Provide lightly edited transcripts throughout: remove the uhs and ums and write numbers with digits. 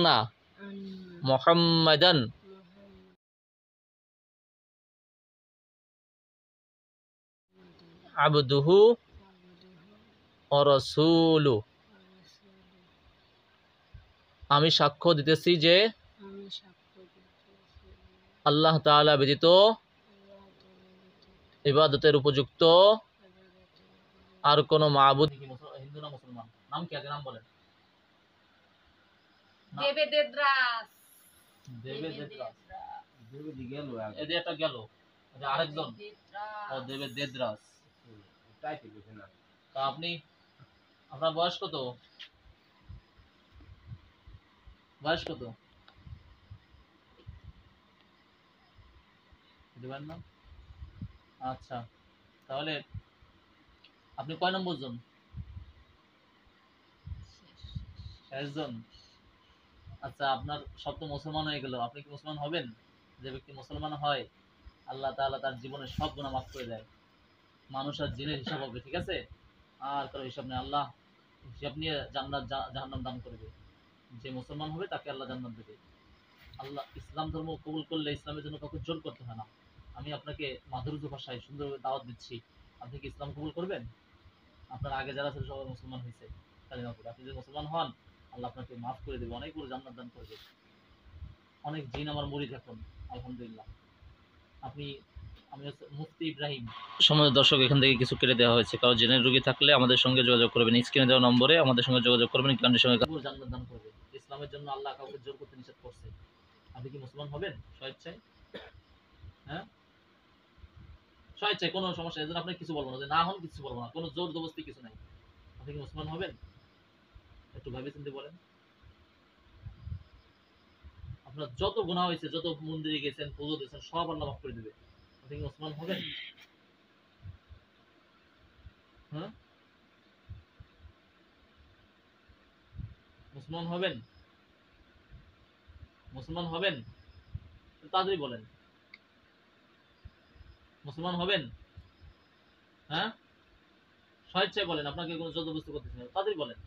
আন্না মুহাম্মাদান আবদুহু ওয়া রাসূলুহু। আমি সাক্ষ্য দিতেছি যে আল্লাহ তাআলা ব্যতীত ইবাদতের উপযুক্ত আর কোনো মাবুদ। হিন্দু না মুসলমান? নাম কি? আগে নাম বলেন। দেবেদ্রাস। এদের একটা গেল, আরেকজন দেবেদ্রাস। তা আপনি, আপনার বয়স কত? বয়স কত? না? আচ্ছা, তাহলে আপনি কয় নম্বর জন? শেষজন। আচ্ছা, আপনার সব তো মুসলমান হয়ে গেল, আপনি কি মুসলমান হবেন? যে ব্যক্তি মুসলমান হয় আল্লাহ তাআলা তার জীবনের সব গুনাহ মাফ করে দেয়। মানুষ আর জিনের হিসাব হবে, ঠিক আছে? আর কারো হিসাব নেই। আল্লাহ হিসাব নিয়ে জান্নাত জাহান্নাম দান করবে। যে মুসলমান হবে তাকে আল্লাহ জান্নাত দেবে। আল্লাহ ইসলাম ধর্ম কবুল করলে ইসলামের জন্য কাউকে জোর করতে হয় না। আমি আপনাকে মাধুর্য ভাষায় সুন্দরভাবে দাওয়াত দিচ্ছি, আপনি কি ইসলাম কবুল করবেন? আপনার আগে যারা ছিল সবাই মুসলমান হয়েছে কালিমা পড়ে। আপনি যদি মুসলমান হন আল্লাহ আপনাকে মাফ করে দেবে, অনেক বড় জান্নাত দান করবে। অনেক জিন আমার মুরিদ এখন, আলহামদুলিল্লাহ। আমি হচ্ছে মুফতি ইব্রাহিম। সম্মানিত দর্শক, এখান থেকে কিছু কেটে দেওয়া হয়েছে। কারো জেনের রোগী থাকলে আমাদের সঙ্গে যোগাযোগ করবেন, স্ক্রিনে দেওয়া নম্বরে আমাদের সঙ্গে যোগাযোগ করবেন। কারণের সঙ্গে জান্নাত দান করবে। ইসলামের জন্য আল্লাহ কাউকে জোর করতে নিষেধ করছে। আপনি কি মুসলমান হবেন স্বেচ্ছায়? হ্যাঁ, স্বেচ্ছায়, কোনো সমস্যা। এজন্য আপনি কিছু বলবো না, যে না হন কিছু বলবো না, কোনো জোর জবরদস্তি কিছু নাই। আপনি কি মুসলমান হবেন? একটু ভেবে চিন্তে বলেন। আপনার যত গুনাহ হয়েছে, যত মন্দিরে গেছেন, পুজো দিয়েছেন, সব আল্লাহ মাফ করে দেবে। আপনি কি মুসলমান হবেন? হ্যাঁ, মুসলমান হবেন? মুসলমান হবেন? তাড়াতাড়ি বলেন, মুসলমান হবেন? হ্যাঁ, স্বেচ্ছায় বলেন, আপনাকে কোনো জবরদস্তি করতেছি না, তাড়াতাড়ি বলেন।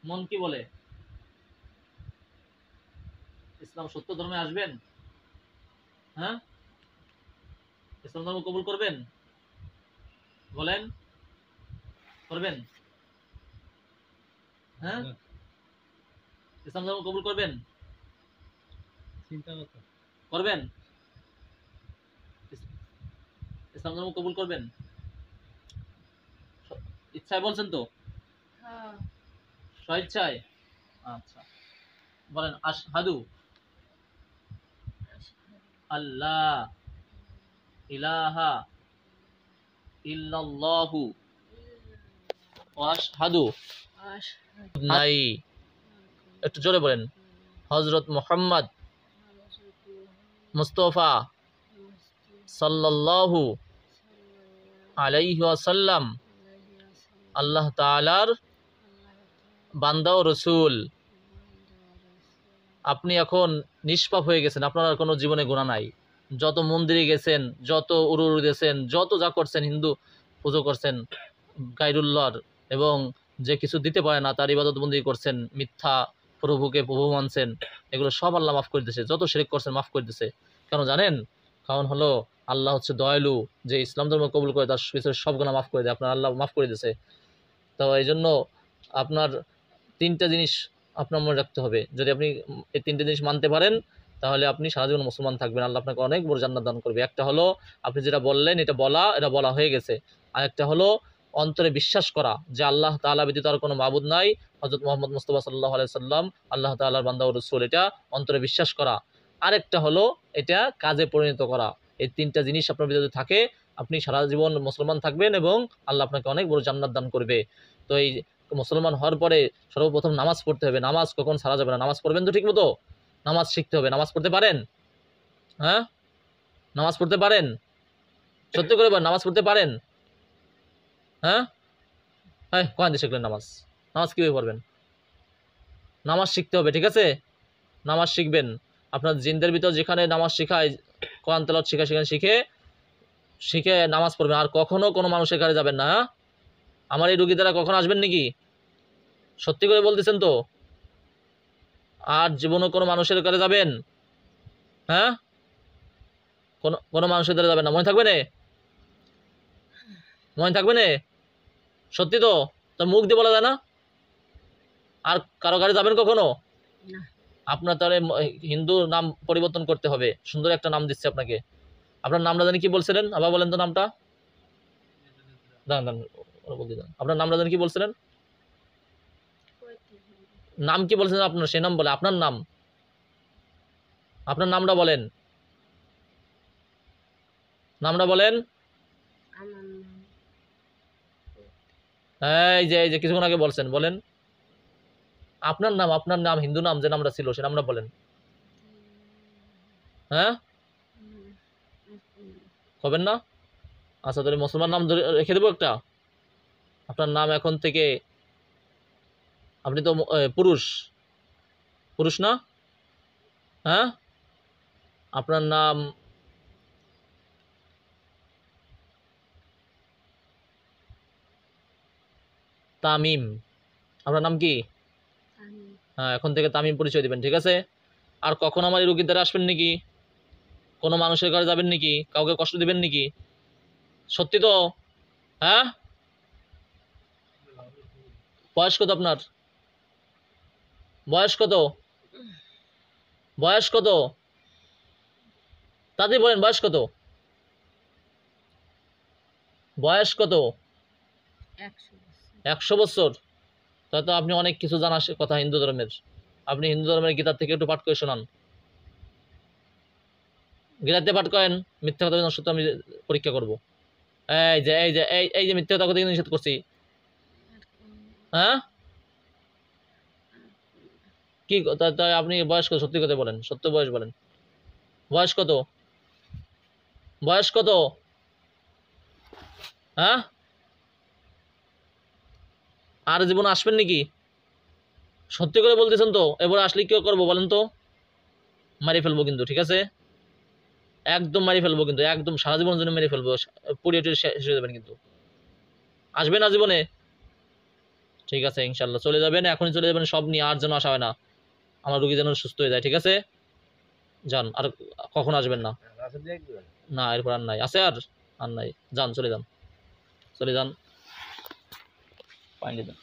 মন কি বলে? ইসলাম সত্য ধর্মে আসবেন? হ্যাঁ, ইসলাম ধর্ম কবুল করবেন? বলেন, করবেন? হ্যাঁ, ইসলাম ধর্ম কবুল করবেন? করবেন? ইসলাম ধর্ম কবুল করবেন? ইচ্ছায় বলছেন তো? স্বেচ্ছায়? আচ্ছা, বলেন আশহাদু আল্লাহ ইলাহা ইল্লাল্লাহু ওয়া আশহাদু নাই, একটু জোরে বলেন, হযরত মুহাম্মদ মুস্তাফা সাল্লাল্লাহু আলাইহি ওয়াসাল্লাম আল্লাহ তাআলার বান্দা ও রাসূল। আপনি এখন নিষ্পাপ হয়ে গেছেন, আপনার আর কোনো জীবনে গুনাহ নাই। যত মন্দিরে গেছেন, যত উরুরু দিয়েছেন, যত যা করছেন, হিন্দু পুজো করছেন গায়রুল্লাহর, এবং যে কিছু দিতে পারে না তার ইবাদত বন্দি করছেন, মিথ্যা প্রভুকে প্রভু মানছেন, এগুলো সব আল্লাহ মাফ করে দিয়েছে। যত শিরক করছেন মাফ করে দিয়েছে। কেন জানেন? কারণ হলো আল্লাহ হচ্ছে দয়ালু, যে ইসলাম ধর্ম কবুল করে তার পিছনে সব গুনাহ মাফ করে দেয়। আপনার আল্লাহ মাফ করে দিয়েছে। তো এই জন্য আপনার তিনটা জিনিস আপনার মনে রাখতে হবে। যদি আপনি এই তিনটে জিনিস মানতে পারেন তাহলে আপনি সারা জীবন মুসলমান থাকবেন, আল্লাহ আপনাকে অনেক বড় জান্নাত দান করবে। একটা হলো আপনি যেটা বললেন এটা বলা হয়ে গেছে। আর একটা হলো অন্তরে বিশ্বাস করা যে আল্লাহ তাআলা ব্যতীত আর কোনো মাবুদ নাই, হযরত মুহাম্মদ মুস্তাফা সাল্লাল্লাহু আলাইহি সাল্লাম আল্লাহ তাআলার বান্দা ও রাসূল, এটা অন্তরে বিশ্বাস করা। আরেকটা হলো এটা কাজে পরিণত করা। এই তিনটা জিনিস আপনার ভিতরে থাকে, আপনি সারা জীবন মুসলমান থাকবেন এবং আল্লাহ আপনাকে অনেক বড় জান্নাত দান করবে। তো এই মুসলমান হওয়ার পরে সর্বপ্রথম নামাজ পড়তে হবে। নামাজ কখন ছাড়া যাবে না। নামাজ পড়বেন তো ঠিক মতো? নামাজ শিখতে হবে। নামাজ পড়তে পারেন? হ্যাঁ, নামাজ পড়তে পারেন? সত্যি করে বলেন, নামাজ পড়তে পারেন? হ্যাঁ, হ্যাঁ, কোরআন দিয়ে শিখলেন নামাজ? নামাজ কীভাবে পড়বেন? নামাজ শিখতে হবে, ঠিক আছে? নামাজ শিখবেন। আপনার জিনদের ভিতর যেখানে নামাজ শিখায়, কোরআন তেলাওয়াত শিখায়, সেখানে শিখে নামাজ পড়বেন। আর কখনো কোনো মানুষের কাছে যাবেন না। হ্যাঁ, আমার এই রুগী দ্বারা কখন আসবেন নাকি? সত্যি করে বলতেছেন তো? আর জীবনে কোনো মানুষের কাছে যাবেন? হ্যাঁ, কোনো মানুষের দ্বারা যাবেন না, মনে থাকবে না? মনে থাকবে না? সত্যি তো? তো মুখ দিয়ে বলা যায় না? আর কারো কাছে যাবেন কখনো? না। আপনার তাহলে হিন্দু নাম পরিবর্তন করতে হবে। সুন্দর একটা নাম দিচ্ছে আপনাকে। আপনার নামটা জানি কি বলছিলেন? আবার বলেন তো নামটা। দাঁড়ান দাঁড়ান, ওরা বলতে দাঁড়ান। আপনার নামটা জানি কি বলছিলেন? নাম কি বলছিলেন আপনার? সেই নাম বলে আপনার নাম। আপনার নামটা বলেন। নামটা বলেন। আমার নাম এই যে কিছুক্ষণ আগে বলছেন, বলেন। আপনার নাম হিন্দু নাম যে নামটা ছিল সে নামটা বলেন। হ্যাঁ, হবেন না? আচ্ছা, তাহলে মুসলমান নাম ধরে রেখে দেবো একটা। আপনার নাম এখন থেকে, আপনি তো পুরুষ, পুরুষ না? হ্যাঁ, আপনার নাম তামিম। আপনার নাম কি? হ্যাঁ, এখন থেকে তামিম পরিচয় দিবেন, ঠিক আছে? আর কখন আমার এই রুগীর দ্বারা আসবেন নাকি? কোনো মানুষের ঘরে যাবেন নাকি? কাউকে কষ্ট দিবেন নাকি? সত্যি তো? হ্যাঁ, বয়স কত আপনার? বয়স কত? বয়স কত? তাড়াতাড়ি বলেন, বয়স কত? বয়স কত? 100 বছর? তাহলে তো আপনি অনেক কিছু জানা কথা হিন্দু ধর্মের। আপনি হিন্দু ধর্মের গীতার থেকে একটু পাঠ করে শোনান। গীতাতে পাঠ করেন, মিথ্যা কথা সত্য আমি পরীক্ষা করব। এই যে মিথ্যা কথা কথা নিষেধ করছি। হ্যাঁ, কি তাই আপনি বয়স কত? সত্যি কথা বলেন, সত্য বয়স বলেন। বয়স কত? বয়স কত? হ্যাঁ, আর জীবন আসবেন নাকি? সত্যি করে বলতেছেন তো? এবার আসলে কি করবো বলেন তো? মারি ফেলবো কিন্তু, ঠিক আছে? একদম মারি ফেলবো কিন্তু, একদম সারা জীবনের জন্য মেরে ফেলবো। পুড়িয়ে টুড়িয়ে শেষ হয়ে যাবেন কিন্তু। আসবেন না জীবনে? ঠিক আছে, ইনশাল্লাহ চলে যাবেন, এখনই চলে যাবেন সব নিয়ে, আর যেন আসা হয় না। আমার রুগী যেন সুস্থ হয়ে যায়, ঠিক আছে? যান, আর কখন আসবেন না। না, এরপর আর নাই, আছে আর? আর নাই, যান, চলে যান, চলে যান। পানি দেন।